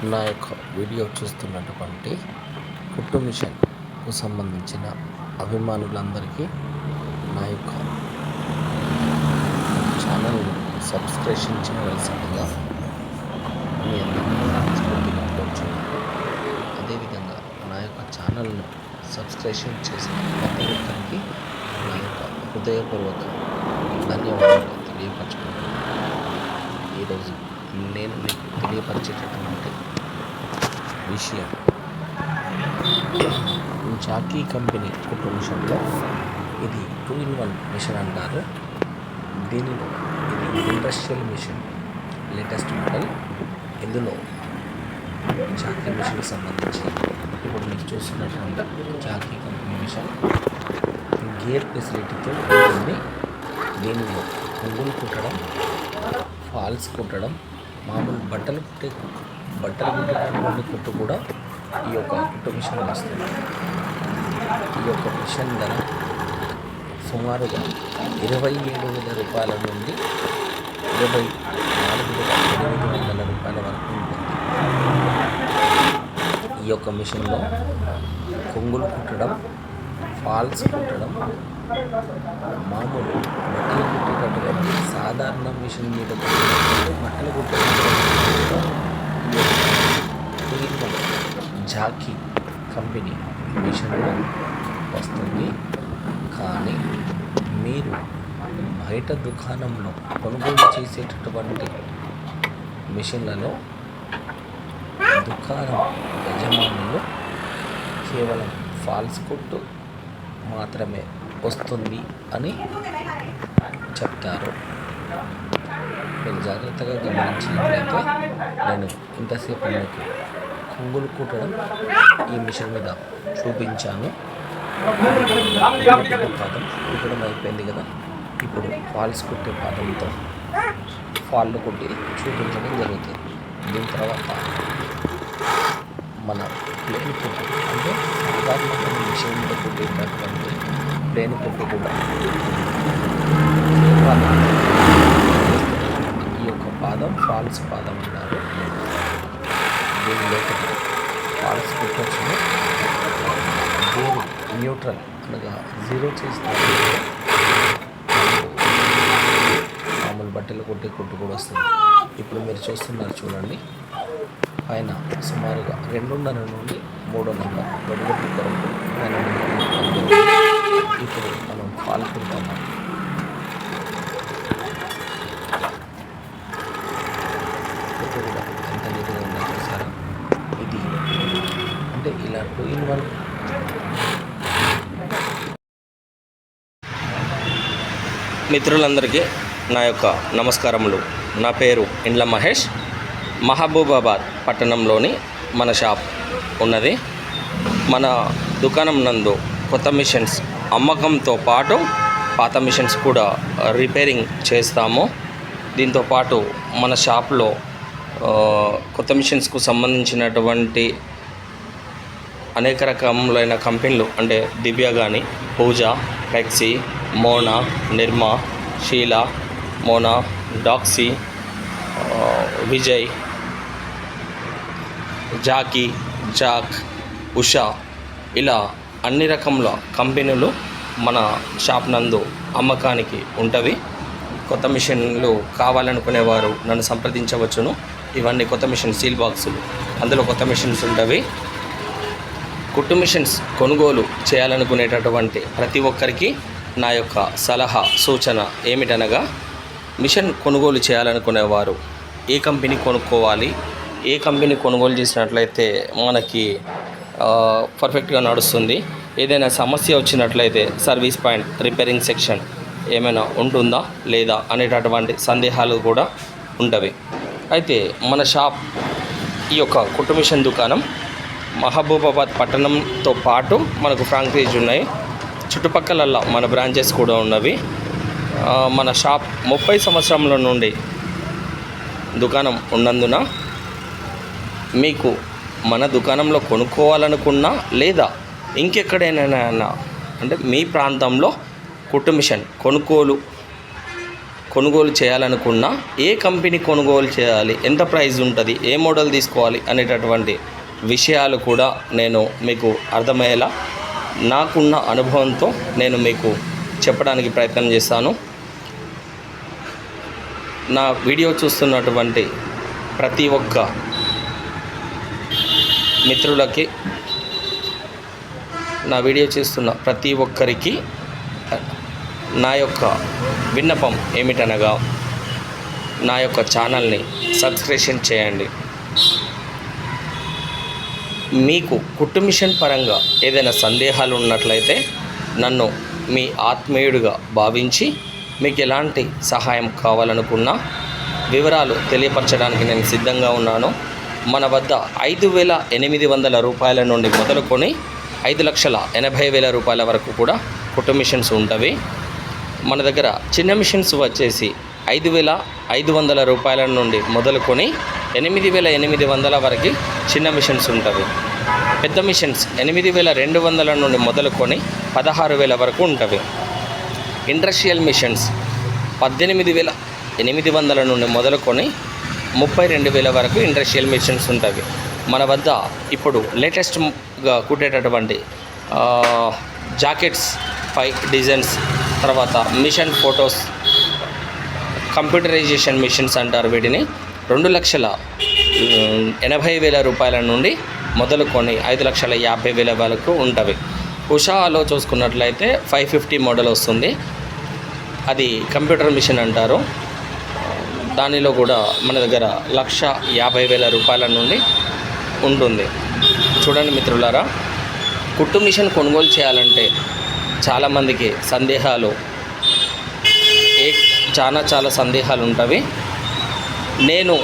నా యొక్క వీడియో చూస్తున్నటువంటి కుట్టు మిషన్కు సంబంధించిన అభిమానులందరికీ నా యొక్క ఛానల్ని సబ్స్క్రిప్షన్ చేయవలసిందిగా మీ అందరికీ కోరుచున్నాను. అదేవిధంగా నా యొక్క ఛానల్ను సబ్స్క్రిప్షన్ చేసిన ప్రతి ఒక్కరికి నా యొక్క హృదయపూర్వక ధన్యవాదాలు తెలియపరచుకుంటున్నాను. ఈరోజు నేను మీకు తెలియపరిచేటటువంటి విషయం జాకీ కంపెనీ కుట్టు మిషన్లో ఇది 2-in-1 మిషన్ అంటారు. దీనిలో ఇది ఇండస్ట్రియల్ మిషన్, లేటెస్ట్ మోడల్. ఇందులో జాకీ మిషన్కి సంబంధించి ఇప్పుడు మీకు చూస్తున్నటువంటి జాకీ కంపెనీ మిషన్ గేర్ ఫెసిలిటీతో ఉంటుంది. దీనిలో పువ్వులు కుట్టడం, ఫాల్స్ కుట్టడం, మామూలు బట్టలు కుట్టేటటువంటి కుట్టు కూడా ఈ యొక్క కుట్టు మిషన్ వస్తుంది. ఈ యొక్క మిషన్ ధర సుమారుగా 27,000 రూపాయల నుండి 24,800 రూపాయల వరకు ఉంటుంది. ఈ యొక్క మిషన్లో కొంగులు కుట్టడం, ఫాల్స్ కుట్టడం, మామూలు బట్టలు కుట్టేటటువంటి సాధారణ మిషన్ మీద బట్టలు కుట్టేటటువంటి జాకీ కంపెనీ మిషన్లో వస్తుంది. కానీ మీరు బయట దుకాణంలో కొనుగోలు చేసేటటువంటి మిషన్లలో దుకాణం యజమానులు కేవలం ఫాల్స్ కుట్టు మాత్రమే వస్తుంది అని చెప్తారు. మీరు జాగ్రత్తగా గమనించినట్లయితే నేను ఇంతసేపు మీకు కొంగులు కుట్టడం ఈ మిషన్ మీద చూపించాను. పాదం కుట్టడం అయిపోయింది కదా, ఇప్పుడు ఫాల్స్ కుట్టే పాదంతో ఫాళ్ళు కుట్టి చూపించడం జరుగుతుంది. దీని తర్వాత మన ప్లేన్ కుట్టు అంటే సాధారణంగా మిషన్ మీద కుట్టేటటువంటి ప్లేన్ కుట్టు కూడా ఈ యొక్క పాదం ఫాల్స్ పాదం అన్నారు. దీనిలో ఫాల్స్ కుట్టొచ్చును. గేరు న్యూట్రల్ అనగా 0 చేస్తారు. మామూలు బట్టలు కుట్టే కుట్టు కూడా వస్తుంది. ఇప్పుడు మీరు చూస్తున్నారు చూడండి, పైన సుమారుగా 2.5 నుండి 3 నెంబర్ వెలుగుట్టు కొరకు పైన. ఇప్పుడు మనం ఫాల్ కుడతాము. కుట్టు కూడా ఎంత నీట్గా ఉందో చూసారా. ఇది అంటే ఇలా 2-in-1 మిత్రులందరికీ నా యొక్క నమస్కారములు. నా పేరు ఇండ్ల మహేష్. మహబూబాబాద్ పట్టణంలోని మన షాప్ ఉన్నది. మన దుకాణం నందు కొత్త మిషన్స్ అమ్మకంతో పాటు పాత మిషన్స్ కూడా రిపేరింగ్ చేస్తాము. దీంతోపాటు మన షాప్లో కొత్త మిషన్స్కు సంబంధించినటువంటి అనేక రకములైన కంపెనీలు అంటే దివ్య కానీ, పూజా, పెక్సీ, మోనా, నిర్మా, షీలా, మోనా, డాక్సీ, విజయ్, జాకీ, జాక్, ఉషా ఇలా అన్ని రకముల కంపెనీలు మన షాప్ నందు అమ్మకానికి ఉంటవి. కొత్త మిషన్లు కావాలనుకునేవారు నన్ను సంప్రదించవచ్చును. ఇవన్నీ కొత్త మిషన్ సీల్ బాక్సులు, అందులో కొత్త మిషన్స్ ఉంటవి. కుట్టు మిషన్స్ కొనుగోలు చేయాలనుకునేటటువంటి ప్రతి ఒక్కరికి నా యొక్క సలహా సూచన ఏమిటనగా, మిషన్ కొనుగోలు చేయాలనుకునేవారు ఏ కంపెనీ కొనుక్కోవాలి, ఏ కంపెనీ కొనుగోలు చేసినట్లయితే మనకి పర్ఫెక్ట్గా నడుస్తుంది, ఏదైనా సమస్య వచ్చినట్లయితే సర్వీస్ పాయింట్, రిపేరింగ్ సెక్షన్ ఏమైనా ఉంటుందా లేదా అనేటటువంటి సందేహాలు కూడా ఉంటవి. అయితే మన షాప్ ఈ యొక్క కుట్టు మిషన్ దుకాణం మహబూబాబాద్ పట్టణంతో పాటు మనకు ఫ్రాంచైజ్ ఉన్నాయి. చుట్టుపక్కల మన బ్రాంచెస్ కూడా ఉన్నవి. మన షాప్ 30 సంవత్సరాల నుండి దుకాణం ఉన్నందున మీకు మన దుకాణంలో కొనుక్కోవాలనుకున్నా లేదా ఇంకెక్కడైనా అంటే మీ ప్రాంతంలో కుట్టు మిషన్ కొనుగోలు కొనుగోలు చేయాలనుకున్నా ఏ కంపెనీ కొనుగోలు చేయాలి, ఎంత ప్రైస్ ఉంటుంది, ఏ మోడల్ తీసుకోవాలి అనేటటువంటి విషయాలు కూడా నేను మీకు అర్థమయ్యేలా నాకున్న అనుభవంతో నేను మీకు చెప్పడానికి ప్రయత్నం చేస్తాను. నా వీడియో చూస్తున్నటువంటి ప్రతి ఒక్క మిత్రులకి, నా వీడియో చూస్తున్న ప్రతి ఒక్కరికి నా యొక్క విన్నపం ఏమిటనగా నా యొక్క ఛానల్ని సబ్స్క్రిప్షన్ చేయండి. మీకు కుట్టు మిషన్ పరంగా ఏదైనా సందేహాలు ఉన్నట్లయితే నన్ను మీ ఆత్మీయుడిగా భావించి మీకు ఎలాంటి సహాయం కావాలనుకున్నా వివరాలు తెలియపరచడానికి నేను సిద్ధంగా ఉన్నాను. మన వద్ద 5,800 రూపాయల నుండి మొదలుకొని 5,80,000 రూపాయల వరకు కూడా కుట్టు మిషన్స్ ఉంటవి. మన దగ్గర చిన్న మిషన్స్ వచ్చేసి 5,500 రూపాయల నుండి మొదలుకొని 8,800 వరకు చిన్న మిషన్స్ ఉంటవి. పెద్ద మిషన్స్ 8,200 నుండి మొదలుకొని 16,000 వరకు ఉంటవి. ఇండస్ట్రియల్ మిషన్స్ 18,800 నుండి మొదలుకొని 32,000 వరకు ఇండస్ట్రియల్ మిషన్స్ ఉంటవి. మన వద్ద ఇప్పుడు లేటెస్ట్గా కుట్టేటటువంటి జాకెట్స్ పై డిజైన్స్, తర్వాత మిషన్ ఫొటోస్, కంప్యూటరైజేషన్ మిషన్స్ అంటారు వీటిని, 2,80,000 రూపాయల నుండి మొదలుకొని 5,50,000 వరకు ఉంటవి. ఉషాలో చూసుకున్నట్లయితే 550 మోడల్ వస్తుంది. అది కంప్యూటర్ మిషన్ అంటారు. దానిలో కూడా మన దగ్గర 1,50,000 రూపాయల నుండి ఉంటుంది. చూడండి మిత్రులారా, కుట్టు మిషన్ కొనుగోలు చేయాలంటే చాలామందికి సందేహాలు చాలా సందేహాలు ఉంటవి. నేను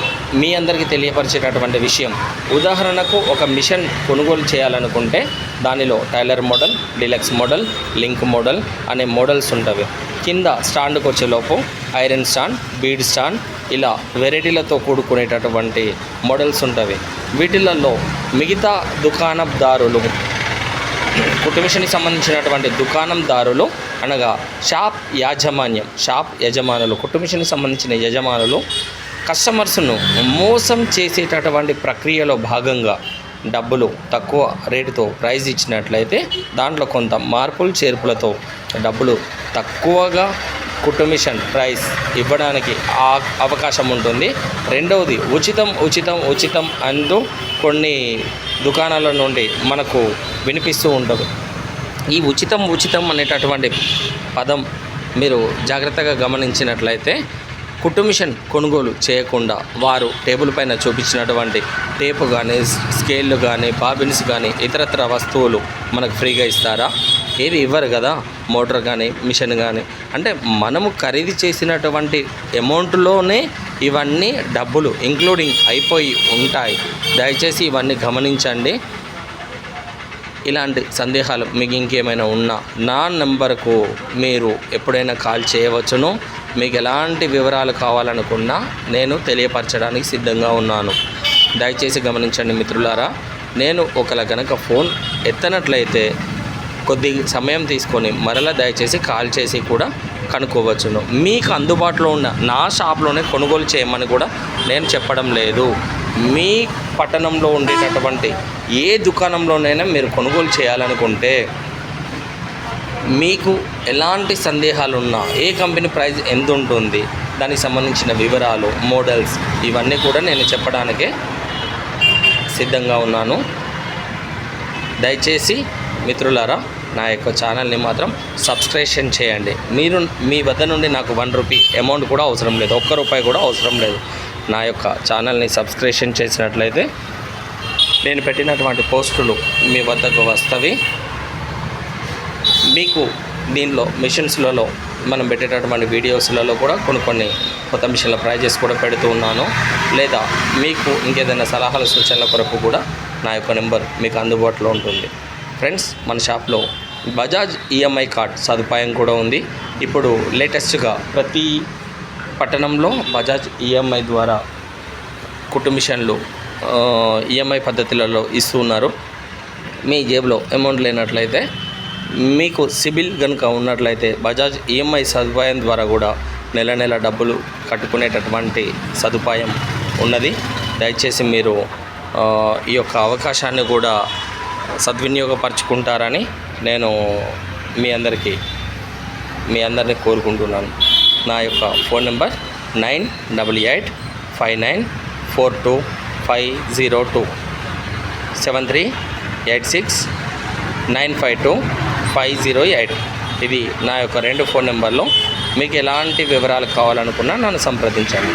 మీ అందరికీ తెలియపరిచేటటువంటి విషయం, ఉదాహరణకు ఒక మిషన్ కొనుగోలు చేయాలనుకుంటే దానిలో tailor model, deluxe model, link model అనే మోడల్స్ ఉంటవి. కింద స్టాండ్కి వచ్చేలోపు ఐరన్ స్టాండ్, బీడ్ స్టాండ్, ఇలా వెరైటీలతో కూడుకునేటటువంటి మోడల్స్ ఉంటవి. వీటిలలో మిగతా దుకాణదారులు, కుట్టు మిషన్కి సంబంధించినటువంటి దుకాణందారులు అనగా షాప్ యజమానులు, కుట్టు మిషన్కి సంబంధించిన యజమానులు కస్టమర్స్ను మోసం చేసేటటువంటి ప్రక్రియలో భాగంగా డబ్బులు తక్కువ రేటుతో ప్రైజ్ ఇచ్చినట్లయితే దాంట్లో కొంత మార్పులు చేర్పులతో డబ్బులు తక్కువగా కుట్టు మిషన్ ప్రైస్ ఇవ్వడానికి అవకాశం ఉంటుంది. రెండవది ఉచితం అంటూ కొన్ని దుకాణాల నుండి మనకు వినిపిస్తూ ఉంటుంది. ఈ ఉచితం అనేటటువంటి పదం మీరు జాగ్రత్తగా గమనించినట్లయితే కుట్టు మిషన్ కొనుగోలు చేయకుండా వారు టేబుల్ పైన చూపించినటువంటి టేపు కానీ, స్కేళ్ళు కానీ, బాబిన్స్ కానీ, ఇతరత్ర వస్తువులు మనకు ఫ్రీగా ఇస్తారా? ఏవి ఇవ్వరు కదా. మోటార్ కానీ, మిషన్ కానీ, అంటే మనము ఖరీదు చేసినటువంటి అమౌంట్లోనే ఇవన్నీ డబ్బులు ఇంక్లూడింగ్ అయిపోయి ఉంటాయి. దయచేసి ఇవన్నీ గమనించండి. ఇలాంటి సందేహాలు మీకు ఇంకేమైనా ఉన్నా నా నెంబర్కు మీరు ఎప్పుడైనా కాల్ చేయవచ్చును. మీకు ఎలాంటి వివరాలు కావాలనుకున్నా నేను తెలియపరచడానికి సిద్ధంగా ఉన్నాను. దయచేసి గమనించండి మిత్రులారా, నేను ఒకవేళ కనుక ఫోన్ ఎత్తనట్లయితే కొద్ది సమయం తీసుకొని మరలా దయచేసి కాల్ చేసి కూడా కనుక్కోవచ్చును. మీకు అందుబాటులో ఉన్న నా షాప్లోనే కొనుగోలు చేయమని కూడా నేను చెప్పడం లేదు. మీ పట్టణంలో ఉండేటటువంటి ఏ దుకాణంలోనైనా మీరు కొనుగోలు చేయాలనుకుంటే మీకు ఎలాంటి సందేహాలు ఉన్నా, ఏ కంపెనీ ప్రైస్ ఎంత ఉంటుంది, దానికి సంబంధించిన వివరాలు, మోడల్స్, ఇవన్నీ కూడా నేను చెప్పడానికే సిద్ధంగా ఉన్నాను. దయచేసి మిత్రులారా నా యొక్క ఛానల్ని మాత్రం సబ్స్క్రిప్షన్ చేయండి. మీరు మీ వద్ద నుండి నాకు 1 రూపీ అమౌంట్ కూడా అవసరం లేదు, ₹1 కూడా అవసరం లేదు. నా యొక్క ఛానల్ని సబ్స్క్రిప్షన్ చేసినట్లయితే నేను పెట్టినటువంటి పోస్టులు మీ వద్దకు వస్తవి. మీకు దీనిలో మిషన్స్లలో మనం పెట్టేటటువంటి వీడియోస్లలో కూడా కొన్ని కొత్త మిషన్ల ప్రైజెస్ కూడా పెడుతూ ఉన్నాను. లేదా మీకు ఇంకేదైనా సలహాలు సూచనల కొరకు కూడా నా యొక్క నెంబర్ మీకు అందుబాటులో ఉంటుంది. ఫ్రెండ్స్, మన షాప్లో బజాజ్ ఈఎంఐ కార్డ్ సదుపాయం కూడా ఉంది. ఇప్పుడు లేటెస్ట్గా ప్రతి పట్టణంలో బజాజ్ ఈఎంఐ ద్వారా కుట్టు మిషన్లు ఈఎంఐ పద్ధతులలో ఇస్తున్నారు. మీ జేబులో అమౌంట్ లేనట్లయితే, మీకు సిబిల్ కనుక ఉన్నట్లయితే బజాజ్ ఈఎంఐ సదుపాయం ద్వారా కూడా నెల నెల డబ్బులు కట్టుకునేటటువంటి సదుపాయం ఉన్నది. దయచేసి మీరు ఈ యొక్క అవకాశాన్ని కూడా సద్వినియోగపరచుకుంటారని నేను మీ అందరినీ కోరుకుంటున్నాను. నా యొక్క ఫోన్ నెంబర్ 9885942502 7386952508. ఇది నా యొక్క 2 ఫోన్ నెంబర్లో. మీకు ఎలాంటి వివరాలు కావాలనుకున్నా నన్ను సంప్రదించండి.